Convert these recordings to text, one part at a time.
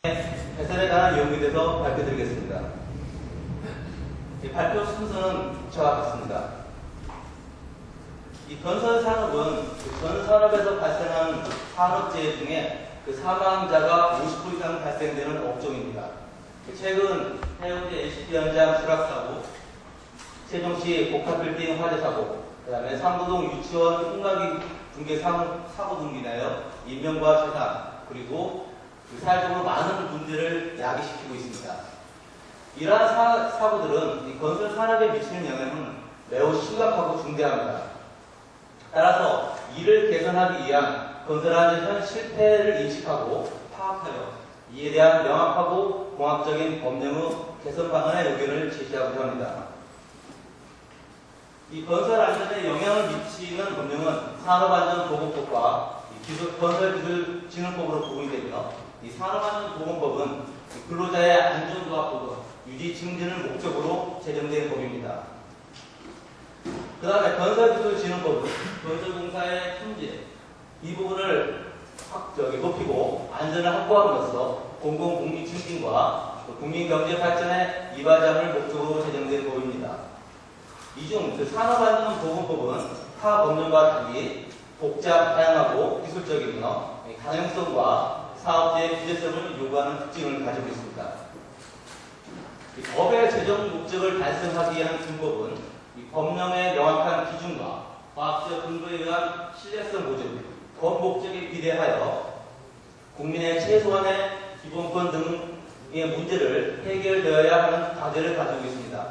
개선에 관한 내용에 대해서 발표드리겠습니다. 발표 순서는 저와 같습니다. 이 건설 산업은 전 산업에서 발생하는 산업재해 중에 사망자가 50% 이상 발생되는 업종입니다. 최근 해운대 LCT 현장 추락사고, 세종시 복합빌딩 화재사고, 그 다음에 삼부동 유치원 홍학이 붕괴 사고 등으로 인하여 인명과 재산, 그리고 사회적으로 많은 문제를 야기시키고 있습니다. 이러한 사고들은 이 건설 산업에 미치는 영향은 매우 심각하고 중대합니다. 따라서 이를 개선하기 위한 건설 안전 실태를 인식하고 파악하여 이에 대한 명확하고 공학적인 법령의 개선 방안의 의견을 제시하고자 합니다. 이 건설 안전에 영향을 미치는 법령은 산업안전보건법과 건설기술진흥법으로 구분이 되며, 이 산업안전보건법은 근로자의 안전과 보건, 유지 증진을 목적으로 제정된 법입니다. 그 다음에 건설기술진흥법은 건설공사의 품질, 이 부분을 높이고 안전을 확보함으로써 공공복리 증진과 국민경제 발전에 이바지함을 목적으로 제정된 법입니다. 이중 산업안전보건법은 타 법령과 달리 복잡, 다양하고 기술적이며 가능성과 사업체의 규제성을 요구하는 특징을 가지고 있습니다. 법의 제정 목적을 달성하기 위한 준법은 법령의 명확한 기준과 과학적 근거에 의한 신뢰성 보증, 법 목적에 비례하여 국민의 최소한의 기본권 등의 문제를 해결되어야 하는 과제를 가지고 있습니다.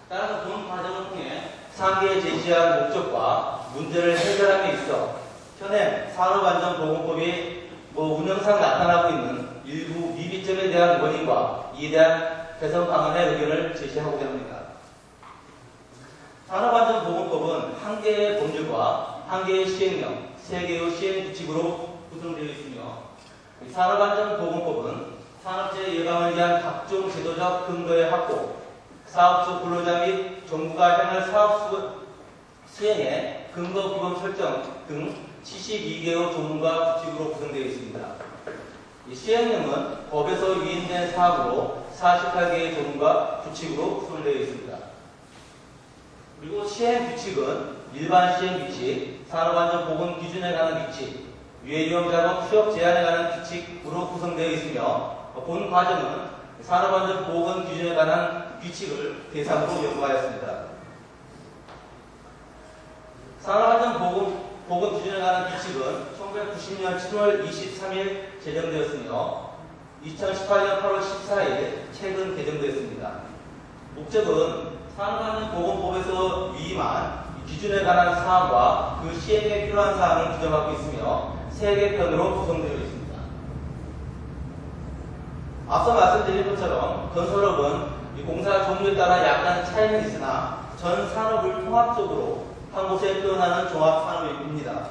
따라서 본 과정을 통해 상계에 제시한 목적과 문제를 해결함에 있어 현행 산업안전보건법이 운영상 나타나고 있는 일부 미비점에 대한 원인과 이에 대한 개선 방안의 의견을 제시하고자 합니다. 산업안전보건법은 한 개의 법률과 한 개의 시행령, 세 개의 시행규칙으로 구성되어 있으며, 산업안전보건법은 산업재해 예방을 위한 각종 제도적 근거의 확보, 사업주 근로자 및 정부가 향할 사업 수행의 근거 기본 설정 등 72개의 조문과 규칙으로 구성되어 있습니다. 이 시행령은 법에서 유인된 사항으로 48개의 조문과 규칙으로 구성되어 있습니다. 그리고 시행규칙은 일반 시행규칙, 산업안전보건 기준에 관한 규칙, 유해위험작업 취업 제한에 관한 규칙으로 구성되어 있으며, 본 과정은 산업안전보건 기준에 관한 규칙을 대상으로 연구하였습니다. 산업안전보건 기준에 관한 규칙은 1990년 7월 23일 제정되었으며 2018년 8월 14일 최근 개정되었습니다. 목적은 산업안전보건법에서 위임한 기준에 관한 사항과 그 시행에 필요한 사항을 규정하고 있으며 3개 편으로 구성되어 있습니다. 앞서 말씀드린 것처럼 건설업은 공사 종류에 따라 약간 차이는 있으나 전 산업을 통합적으로 한 곳에 표현하는 종합산업입니다.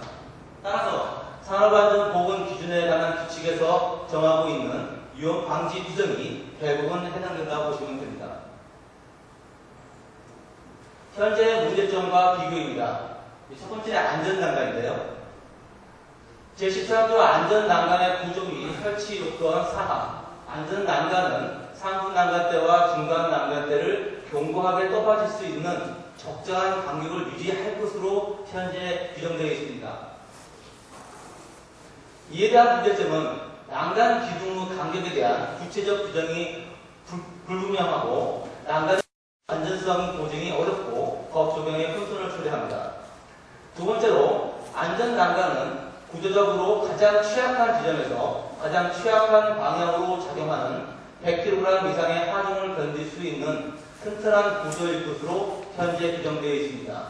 따라서 산업안전보건 기준에 관한 규칙에서 정하고 있는 위험 방지 규정이 대부분 해당된다고 보시면 됩니다. 현재 문제점과 비교입니다. 첫 번째 안전난간인데요. 제13조 안전난간의 구조 및 설치 요건 사항. 안전난간은 상부난간대와 중간난간대를 견고하게 떠받칠 수 있는 적정한 간격을 유지할 것으로 현재 규정되어 있습니다. 이에 대한 문제점은 난간 기둥의 간격에 대한 구체적 규정이 불분명하고 난간 안전성 보증이 어렵고 법 적용에 혼선을 초래합니다. 두 번째로 안전난간은 구조적으로 가장 취약한 지점에서 가장 취약한 방향으로 작용하는 100kg 이상의 하중을 견딜 수 있는 튼튼한 구조일 것으로 현재 규정되어 있습니다.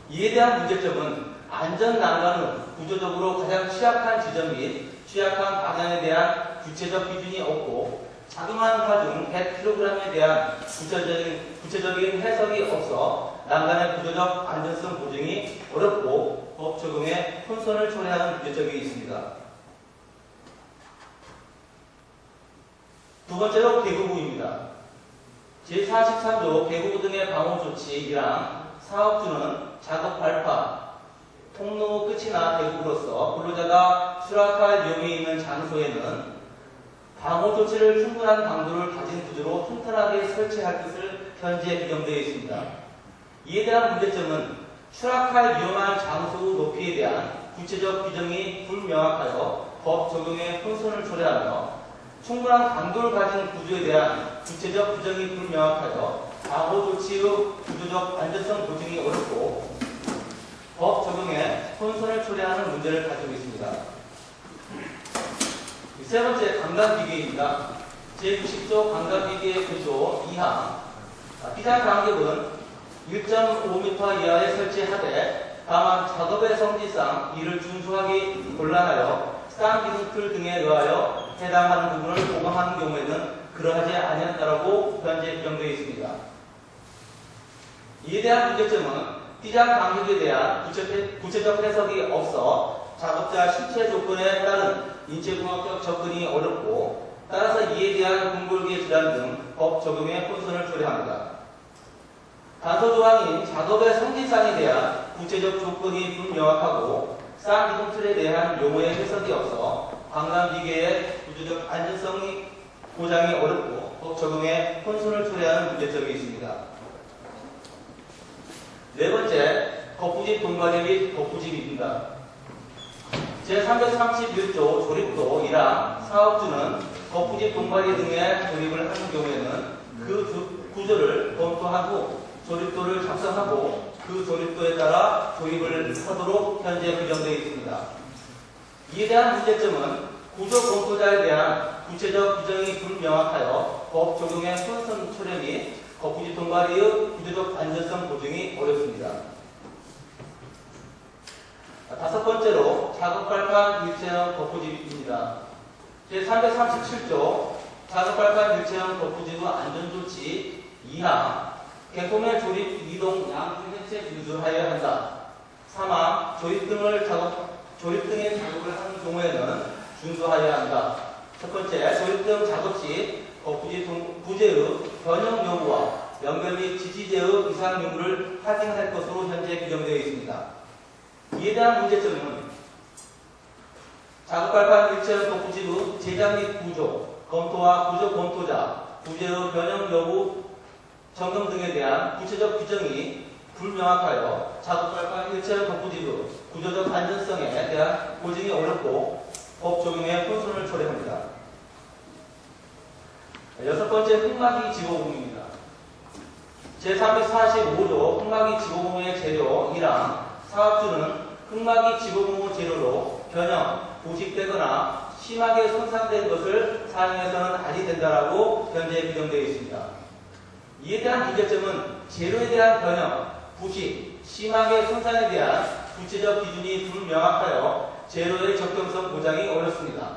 이에 대한 문제점은 안전난간은 구조적으로 가장 취약한 지점 및 취약한 방향에 대한 구체적 기준이 없고 작용한 하중 100kg에 대한 구체적인 해석이 없어 난간의 구조적 안전성 보증이 어렵고 법 적용에 혼선을 초래하는 문제점이 있습니다. 두 번째로 개구부입니다. 제43조 개구부 등의 방호조치 1항 사업주는 작업 발파, 통로 끝이나 대부로서 근로자가 수락할 위험이 있는 장소에는 방호 조치를 충분한 강도를 가진 구조로 튼튼하게 설치할 것을 현재 규정되어 있습니다. 이에 대한 문제점은 추락할 위험한 장소 높이에 대한 구체적 규정이 불명확하여 법 적용에 혼선을 초래하며 충분한 강도를 가진 구조에 대한 구체적 규정이 불명확하여 방호 조치의 구조적 안전성 보증이 어렵고 법 적용에 혼선을 초래하는 문제를 가지고 있습니다. 세 번째, 강간비계입니다. 제90조 강간비계 구조 2항 비상 간격은 1.5m 이하에 설치하되 다만 작업의 성질상 이를 준수하기 곤란하여 쌍기둥틀 등에 의하여 해당하는 부분을 보강하는 경우에는 그러하지 아니한다라고 현재 규정되어 있습니다. 이에 대한 문제점은 비상 간격에 대한 구체적 해석이 없어 작업자 신체 조건에 따른 인체공학적 접근이 어렵고 따라서 이에 대한 궁궐기의 질환 등 법 적용에 혼선을 초래합니다. 단서 조항인 작업의 성질상에 대한 구체적 조건이 불명확하고 쌍기둥틀에 대한 용어의 해석이 없어 강간비계의 구조적 안전성이 보장이 어렵고 법 적용에 혼선을 초래하는 문제점이 있습니다. 네 번째, 거푸집 동반회 및 거푸집입니다. 제331조 조립도 1항 사업주는 거푸집 동반회 등의 조립을 하는 경우에는 그 구조를 검토한 후 조립도를 작성하고 그 조립도에 따라 조립을 하도록 현재 규정되어 있습니다. 이에 대한 문제점은 구조 검토자에 대한 구체적 규정이 불명확하여 법 적용의 혼선 초래 및 거푸집 동반의 구조적 안전성 보증이 어렵습니다. 다섯 번째로 작업발판 일체형 거푸집입니다. 제337조 작업발판 일체형 거푸집의 안전조치 2항 개통의 조립, 이동, 양중 해체 유주하여야 한다. 3항 조립 등의 작업을 하는 경우에는 준수하여야 한다. 첫 번째, 조립 등 작업 시 거푸집 부재의 변형 여부와 연결 및 지지제의 이상 여부를 확인할 것으로 현재 규정되어 있습니다. 이에 대한 문제점은 작업발판 일체형 거푸집의 제작 및 구조, 검토와 구조 검토자, 부재의 변형 여부 점검 등에 대한 구체적 규정이 불명확하여 작업발판 일체형 거푸집의 구조적 안전성에 대한 보증이 어렵고 법 적용에 혼선을 초래합니다. 여섯 번째, 흙막이 지보공입니다. 제345조 흙막이 지보공의 재료 1항 사업주는 흙막이 지보공의 재료로 변형, 부식되거나 심하게 손상된 것을 사용해서는 아니 된다라고 현재 규정되어 있습니다. 이에 대한 문제점은 재료에 대한 변형, 부식, 심하게 손상에 대한 구체적 기준이 불명확하여 재료의 적정성 보장이 어렵습니다.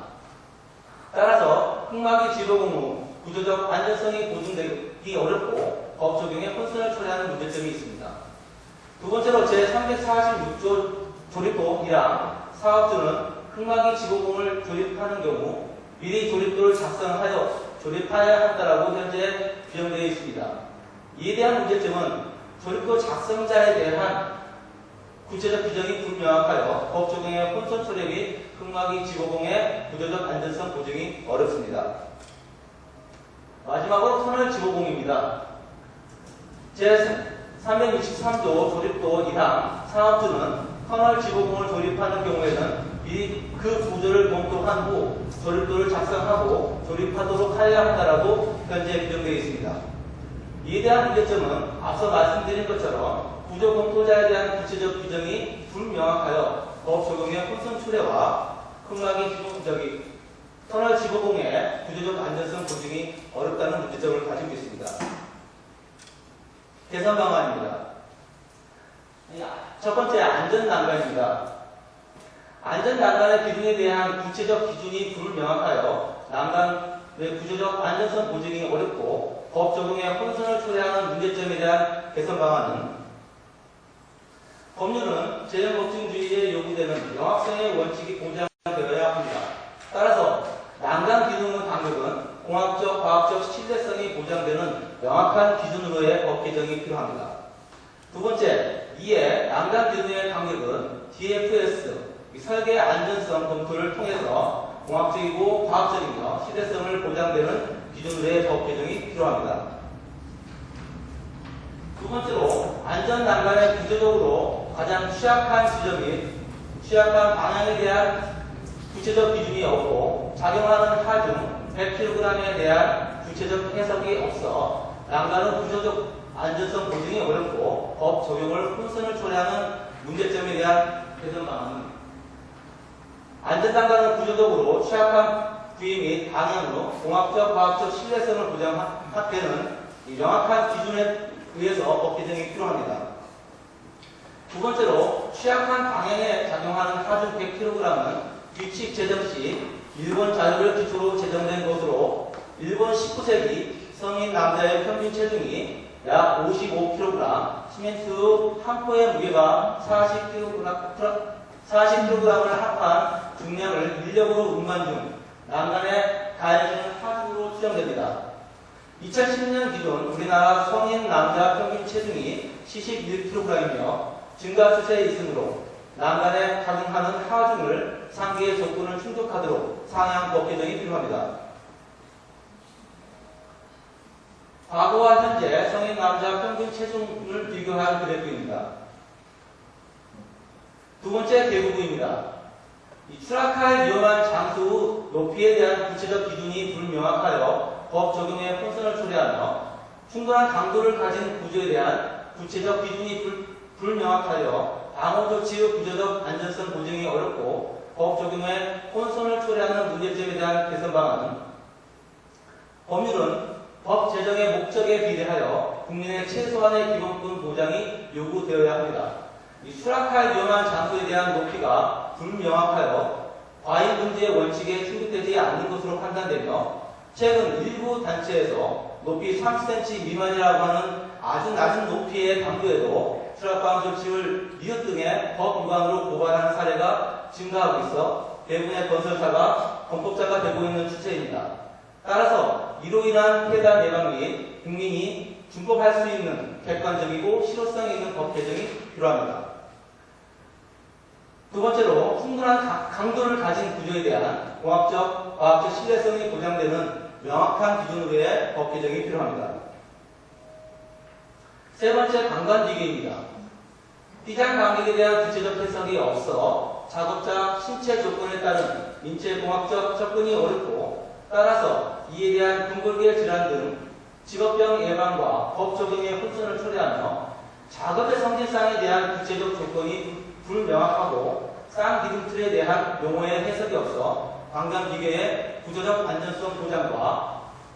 따라서 흙막이 지보공의 구조적 안전성이 보증되기 어렵고 법 적용에 혼선을 초래하는 문제점이 있습니다. 두 번째로 제346조 조립도 1항 사업주는 흙막이 지보공을 조립하는 경우 미리 조립도를 작성하여 조립하여야 한다라고 현재 규정되어 있습니다. 이에 대한 문제점은 조립도 작성자에 대한 구체적 규정이 불명확하여 법 적용의 혼선 초래 및 흙막이 지보공의 구조적 안전성 보증이 어렵습니다. 마지막으로 터널 지보공입니다. 제363조 조립도 1항 사업주는 터널 지보공을 조립하는 경우에는 미리 그 구조를 검토한 후 조립도를 작성하고 조립하도록 하여야 한다라고 현재 규정되어 있습니다. 이에 대한 문제점은 앞서 말씀드린 것처럼 구조 검토자에 대한 구체적 규정이 불명확하여 법 적용의 혼선 초래와 터널 지보공의 구조적 안전성 보증이 어렵다는 문제점을 가지고 있습니다. 개선 방안입니다. 첫 번째, 안전난간입니다. 안전난간의 기준에 대한 구체적 기준이 불명확하여 난간의 구조적 안전성 보증이 어렵고 법 적용에 혼선을 초래하는 문제점에 대한 개선 방안은 법률은 재정법증주의에 요구되는 명확성의 원칙이 보장되어야 합니다. 따라서 난간 기준의 간격은 공학적, 과학적 신뢰성이 보장되는 명확한 기준으로의 법 개정이 필요합니다. 두 번째, 이에 난간 기준의 간격은 DFS 설계 안전성 검토를 통해서 공학적이고 과학적이며 시대성을 보장되는 기준으로의 법 개정이 필요합니다. 두 번째로 안전난간의 구조적으로 가장 취약한 지점 및 취약한 방향에 대한 구체적 기준이 없고 작용하는 하중 100kg에 대한 구체적 해석이 없어 난간의 구조적 안전성 보증이 어렵고 법 적용을 혼선을 초래하는 문제점에 대한 개선 방안은 안전난간은 구조적으로 취약한 부위 및 방향으로 공학적, 과학적 신뢰성을 보장하는 명확한 기준에 의해서 법 개정이 필요합니다. 두 번째로 취약한 방향에 작용하는 하중 100kg은 규칙 제정 시 일본 자료를 기초로 제정된 것으로 일본 19세기 성인 남자의 평균 체중이 약 55kg, 시멘트 한 포의 무게가 40kg을 합한 중량을 인력으로 운반 중 난간에 가해주는 하중으로 추정됩니다. 2010년 기준 우리나라 성인 남자 평균 체중이 71kg이며 증가 추세에 있으므로 난간에 작용하는 하중을 상계의 조건을 충족하도록 상향 법 개정이 필요합니다. 과거와 현재 성인 남자 평균 체중을 비교한 그래프입니다. 두 번째 대부분입니다. 추락할 위험한 장소 높이에 대한 구체적 기준이 불명확하여 법 적용에 혼선을 초래하며 충분한 강도를 가진 구조에 대한 구체적 기준이 불명확하여 방어 조치의 구조적 안전성 보증이 어렵고 법 적용에 혼선을 초래하는 문제점에 대한 개선 방안은 법률은 법 제정의 목적에 비례하여 국민의 최소한의 기본권 보장이 요구되어야 합니다. 추락할 위험한 장소에 대한 높이가 불명확하여 과잉 금지의 원칙에 충족되지 않는 것으로 판단되며 최근 일부 단체에서 높이 30cm 미만이라고 하는 아주 낮은 높이의 당도에도 추락방지 조치를 미흡 등의 법 위반으로 고발하는 사례가 증가하고 있어 대부분의 건설사가 범법자가 되고 있는 추세입니다. 따라서 이로 인한 폐단 예방 및 국민이 준법할 수 있는 객관적이고 실효성 있는 법 개정이 필요합니다. 두 번째로 충분한 강도를 가진 구조에 대한 공학적, 과학적 신뢰성이 보장되는 명확한 기준으로의 법 개정이 필요합니다. 세 번째 관관비계입니다. 비장 간격에 대한 구체적 해석이 없어 작업자 신체 조건에 따른 인체공학적 접근이 어렵고 따라서 이에 대한 근골계 질환 등 직업병 예방과 법 적용의 혼선을 초래하며 작업의 성질상에 대한 구체적 조건이 불명확하고 쌍기둥틀에 대한 용어의 해석이 없어 관관비계의 구조적 안전성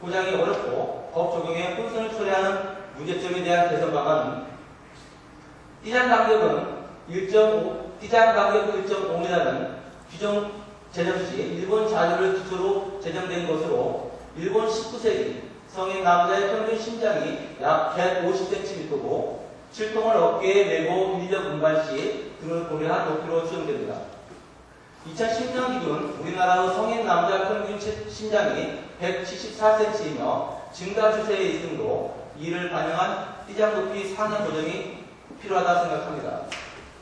보장이 어렵고 법 적용의 혼선을 초래하는 문제점에 대한 개선 방안은 띠장 간격은 1.5m는 규정 제정 시 일본 자료를 기초로 제정된 것으로 일본 19세기 성인 남자의 평균 심장이 약 150cm고 7통을 어깨에 메고 인력 운반 시 등을 고려한 높이로 추정됩니다. 2010년 기준 우리나라의 성인 남자 평균 심장이 174cm이며 증가 추세에 있으므로 이를 반영한 띠장 높이 상향 조정이 필요하다 생각합니다.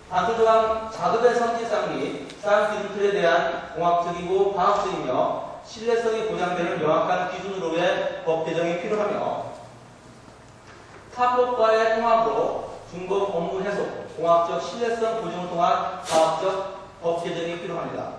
단순한 작업의 성질상 및 쌍기둥틀에 대한 공학적이고 과학적이며 신뢰성이 보장되는 명확한 기준으로의 법 개정이 필요하며 사법과의 통합으로 중복 업무 해소, 공학적 신뢰성 보증을 통한 과학적 법 개정이 필요합니다.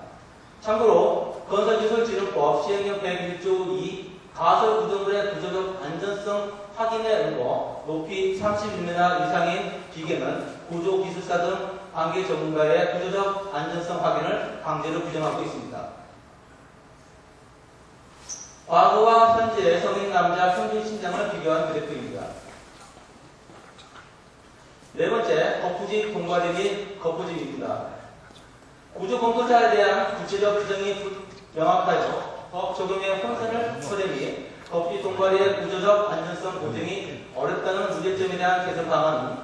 참고로 건설기술진흥법 시행령 101조 2 가설 구조물의 구조적 안전성 확인에 의거 높이 31m 이상인 기계는 구조기술사 등 관계 전문가의 구조적 안전성 확인을 강제로 규정하고 있습니다. 과거와 현재의 성인 남자 평균 신장을 비교한 그래프입니다. 네 번째, 거푸집 동과대 및 거푸집입니다. 구조 검토자에 대한 구체적 규정이 명확하여 법 적용의 혼선을 초래 및 거푸집 동과대의 구조적 안전성 보증이 어렵다는 문제점에 대한 개선 방안은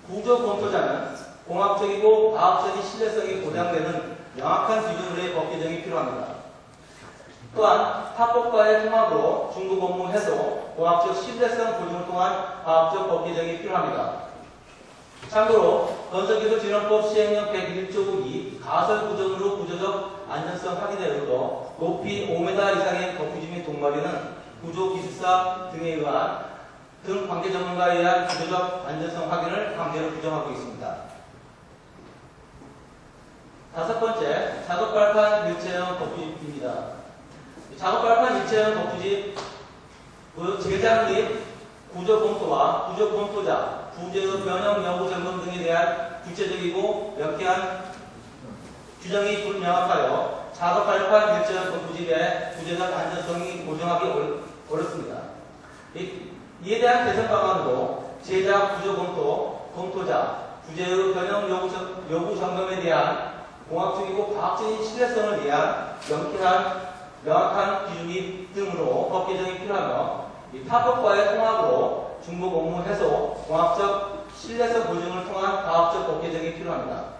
구조 검토자는 공학적이고 과학적인 신뢰성이 보장되는 명확한 기준으로의 법 개정이 필요합니다. 또한 사법과의 통합으로 중복 업무 해소, 공학적 신뢰성 보증을 통한 과학적 법 개정이 필요합니다. 참고로 건설기술진흥법 시행령 101조 2 가설 구조물의 구조적 안전성 안전성 확인에 의거 높이 5m 이상의 거푸집 및 동마리는 구조기술사 등에 의한 등 관계 전문가에 의한 구조적 안전성 확인을 강제로 규정하고 있습니다. 다섯 번째, 작업발판 일체형 거푸집입니다. 작업발판 일체형 거푸집 제작 및 구조검토와 구조검토자, 부재의 변형 여부 점검 등에 대한 구체적이고 명쾌한 규정이 불명확하여 작업발판 일체형 거푸집의 구조적 안전성이 보장하기 어렵습니다. 이에 대한 개선 방안으로 제작 구조검토, 검토자, 부재의 변형 여부 점검에 대한 공학적이고 과학적인 신뢰성을 위한 명확한 기준이 등으로 법 개정이 필요하며 타법과의 통합으로 중복 업무 해소, 공학적 신뢰성 보증을 통한 과학적 법 개정이 필요합니다.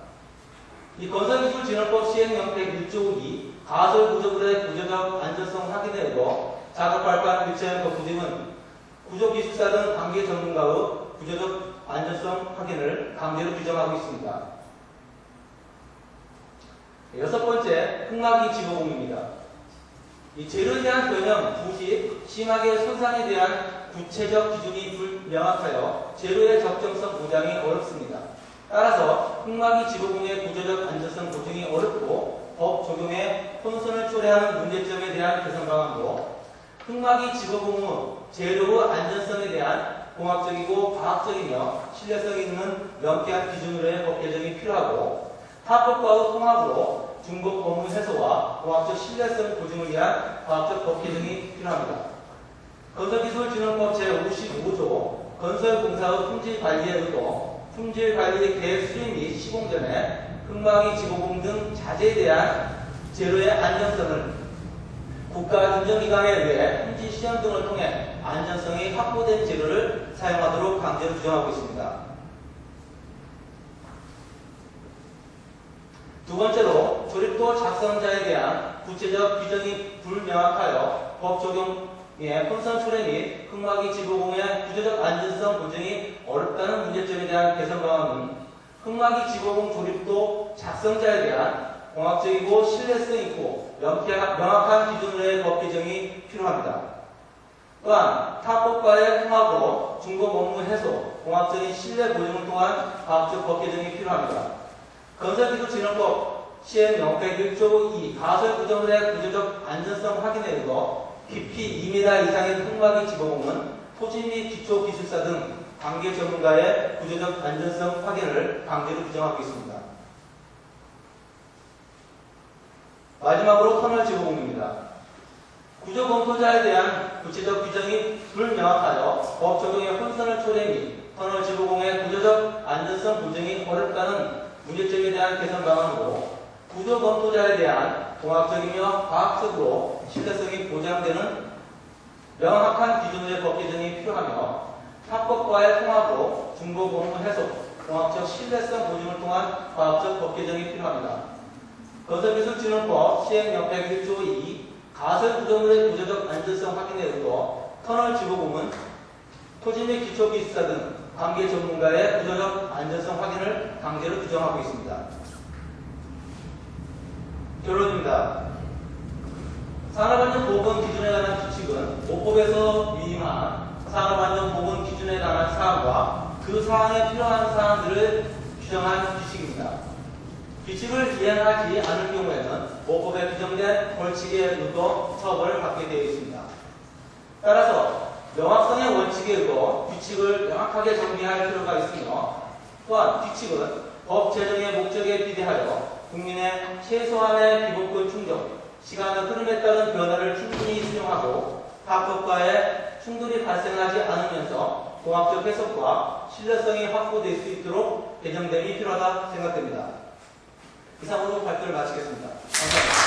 이 건설기술진흥법 시행령백 1조 2 가설구조물의 구조적 안전성 확인에 의거 작업발판 일체형 거푸집은 구조기술사 등 관계 전문가의 구조적 안전성 확인을 강제로 규정하고 있습니다. 여섯 번째, 흑막이 지보공입니다. 이 재료에 대한 변형, 부식, 심하게 손상에 대한 구체적 기준이 불명확하여 재료의 적정성 보장이 어렵습니다. 따라서 흑막이 지보공의 구조적 안전성 보증이 어렵고 법 적용에 혼선을 초래하는 문제점에 대한 개선 방안으로 흑막이 지보공의 재료의 안전성에 대한 공학적이고 과학적이며 신뢰성 있는 명쾌한 기준으로의 법 개정이 필요하고 타법과의 통합으로 중복 업무 해소와 공학적 신뢰성 보증을 위한 과학적 법 개정이 필요합니다. 건설기술진흥법 제55조 건설공사의 품질관리에 의거 품질관리 계획 수립 및 시공 전에 흑막이 지보공 등 자재에 대한 재료의 안전성을 국가인정기관에 의해 품질 시험 등을 통해 안전성이 확보된 재료를 사용하도록 강제로 규정하고 있습니다. 두 번째로 조립도 작성자에 대한 구체적 규정이 불명확하여 법 적용에 혼선 초래 및 흑막이 지보공의 구조적 안전성 보증이 어렵다는 문제점에 대한 개선 방안은 흑막이 지보공 조립도 작성자에 대한 공학적이고 신뢰성 있고 명확한 기준으로의 법 개정이 필요합니다. 또한 타법과의 통합으로 중복 업무 해소, 공학적인 신뢰 보증을 통한 과학적 법 개정이 필요합니다. 건설기술진흥법 시행령 101조 2 가설구조물의 구조적 안전성 확인에 의거 깊이 2m 이상의 흑막이 지보공은 토지 및 기초기술사 등 관계 전문가의 구조적 안전성 확인을 강제로 규정하고 있습니다. 마지막으로 터널 지보공입니다. 구조검토자에 대한 구체적 규정이 불명확하여 법 적용의 혼선을 초래 및 터널 지보공의 구조적 안전성 보증이 어렵다는 문제점에 대한 개선 방안으로 구조검토자에 대한 공학적이며 과학적으로 신뢰성이 보장되는 명확한 기준의 법 개정이 필요하며 타법과의 통합으로 중복 업무 해소, 공학적 신뢰성 보증을 통한 과학적 법 개정이 필요합니다. 건설기술진흥법 시행령 101조 2 가설구조물의 구조적 안전성 확인에 의거 터널 지보공은 토지 및 기초기술사 등 관계 전문가의 구조적 안전성 확인을 강제로 규정하고 있습니다. 결론입니다. 산업안전보건 기준에 관한 규칙은 모법에서 위임한 산업안전보건 기준에 관한 사항과 그 사항에 필요한 사항들을 규정한 규칙입니다. 규칙을 이행하지 않을 경우에는 모법에 규정된 벌칙에 의거 처벌을 받게 되어 있습니다. 따라서 명확성의 원칙에 의거 규칙을 명확하게 정리할 필요가 있으며 또한 규칙은 법 제정의 목적에 비대하여 국민의 최소한의 기본권 충족, 시간의 흐름에 따른 변화를 충분히 수용하고 타법과의 충돌이 발생하지 않으면서 공학적 해석과 신뢰성이 확보될 수 있도록 개정됨이 필요하다 생각됩니다. 이상으로 발표를 마치겠습니다. 감사합니다.